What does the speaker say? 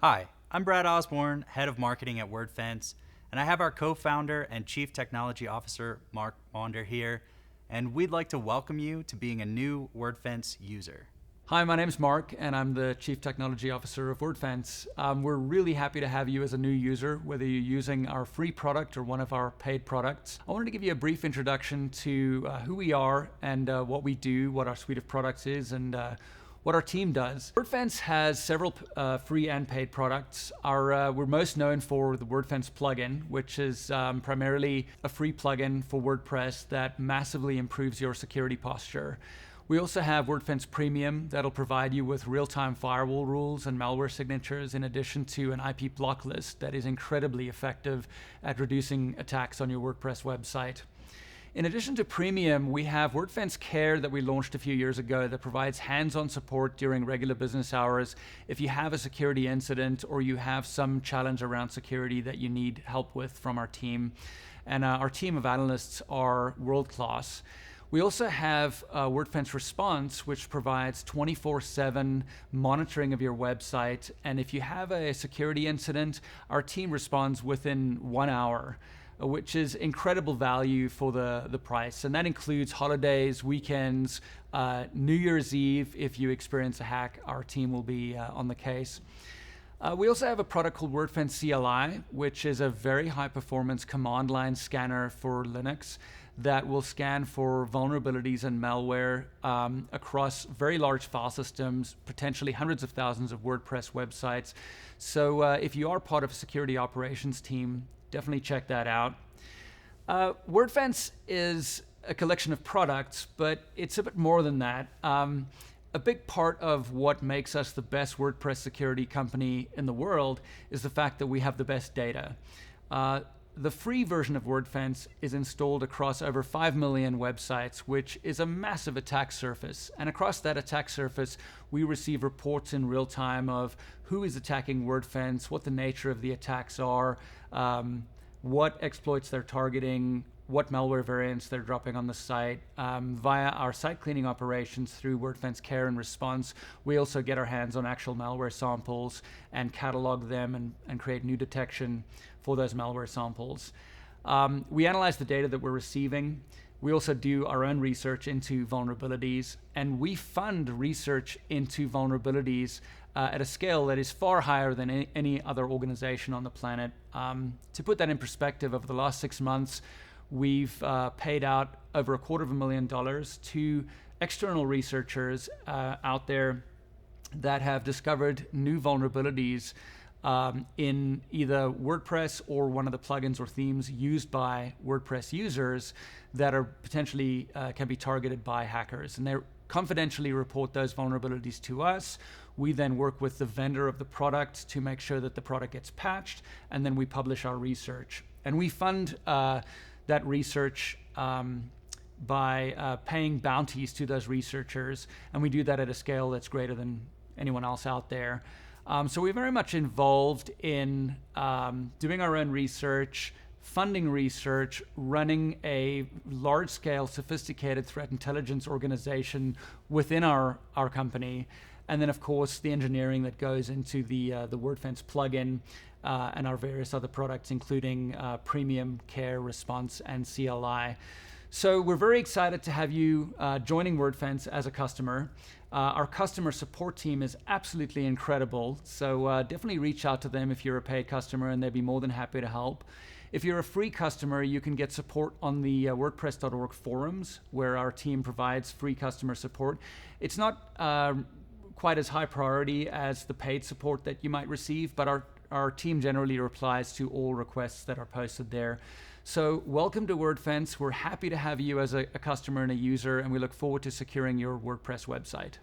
Hi, I'm Brad Osborne, Head of Marketing at Wordfence, and I have our co-founder and Chief Technology Officer, Mark Maunder here, and we'd like to welcome you to being a new Wordfence user. Hi, my name's Mark, and I'm the Chief Technology Officer of Wordfence. We're really happy to have you as a new user, whether you're using our free product or one of our paid products. I wanted to give you a brief introduction to who we are and what we do, what our suite of products is, and what our team does. Wordfence has several free and paid products. We're most known for the Wordfence Plugin, which is primarily a free plugin for WordPress that massively improves your security posture. We also have Wordfence Premium that'll provide you with real-time firewall rules and malware signatures, in addition to an IP block list that is incredibly effective at reducing attacks on your WordPress website. In addition to Premium, we have Wordfence Care that we launched a few years ago that provides hands-on support during regular business hours if you have a security incident or you have some challenge around security that you need help with from our team. And our team of analysts are world-class. We also have Wordfence Response, which provides 24/7 monitoring of your website. And if you have a security incident, our team responds within 1 hour, which is incredible value for the price. And that includes holidays, weekends, New Year's Eve. If you experience a hack, our team will be on the case. We also have a product called Wordfence CLI, which is a very high performance command line scanner for Linux that will scan for vulnerabilities and malware across very large file systems, potentially hundreds of thousands of WordPress websites. So if you are part of a security operations team, definitely check that out. Wordfence is a collection of products, but it's a bit more than that. A big part of what makes us the best WordPress security company in the world is the fact that we have the best data. The free version of Wordfence is installed across over 5 million websites, which is a massive attack surface. And across that attack surface, we receive reports in real time of who is attacking Wordfence, what the nature of the attacks are, what exploits they're targeting, what malware variants they're dropping on the site. Via our site cleaning operations through Wordfence Care and Response, we also get our hands on actual malware samples and catalog them and create new detection for those malware samples. We analyze the data that we're receiving. We also do our own research into vulnerabilities, and we fund research into vulnerabilities at a scale that is far higher than any other organization on the planet. To put that in perspective, over the last 6 months, we've paid out over $250,000 to external researchers out there that have discovered new vulnerabilities in either WordPress or one of the plugins or themes used by WordPress users that are potentially can be targeted by hackers. And they confidentially report those vulnerabilities to us. We then work with the vendor of the product to make sure that the product gets patched, and then we publish our research. And we fund that research by paying bounties to those researchers, and we do that at a scale that's greater than anyone else out there. So we're very much involved in doing our own research, funding research, running a large-scale, sophisticated threat intelligence organization within our company, and then, of course, the engineering that goes into the Wordfence plugin and our various other products, including Premium, Care, Response, and CLI. So we're very excited to have you joining Wordfence as a customer. Our customer support team is absolutely incredible, so definitely reach out to them if you're a paid customer, and they'd be more than happy to help. If you're a free customer, you can get support on the WordPress.org forums, where our team provides free customer support. It's not quite as high priority as the paid support that you might receive, but our team generally replies to all requests that are posted there. So welcome to Wordfence. We're happy to have you as a customer and a user, and we look forward to securing your WordPress website.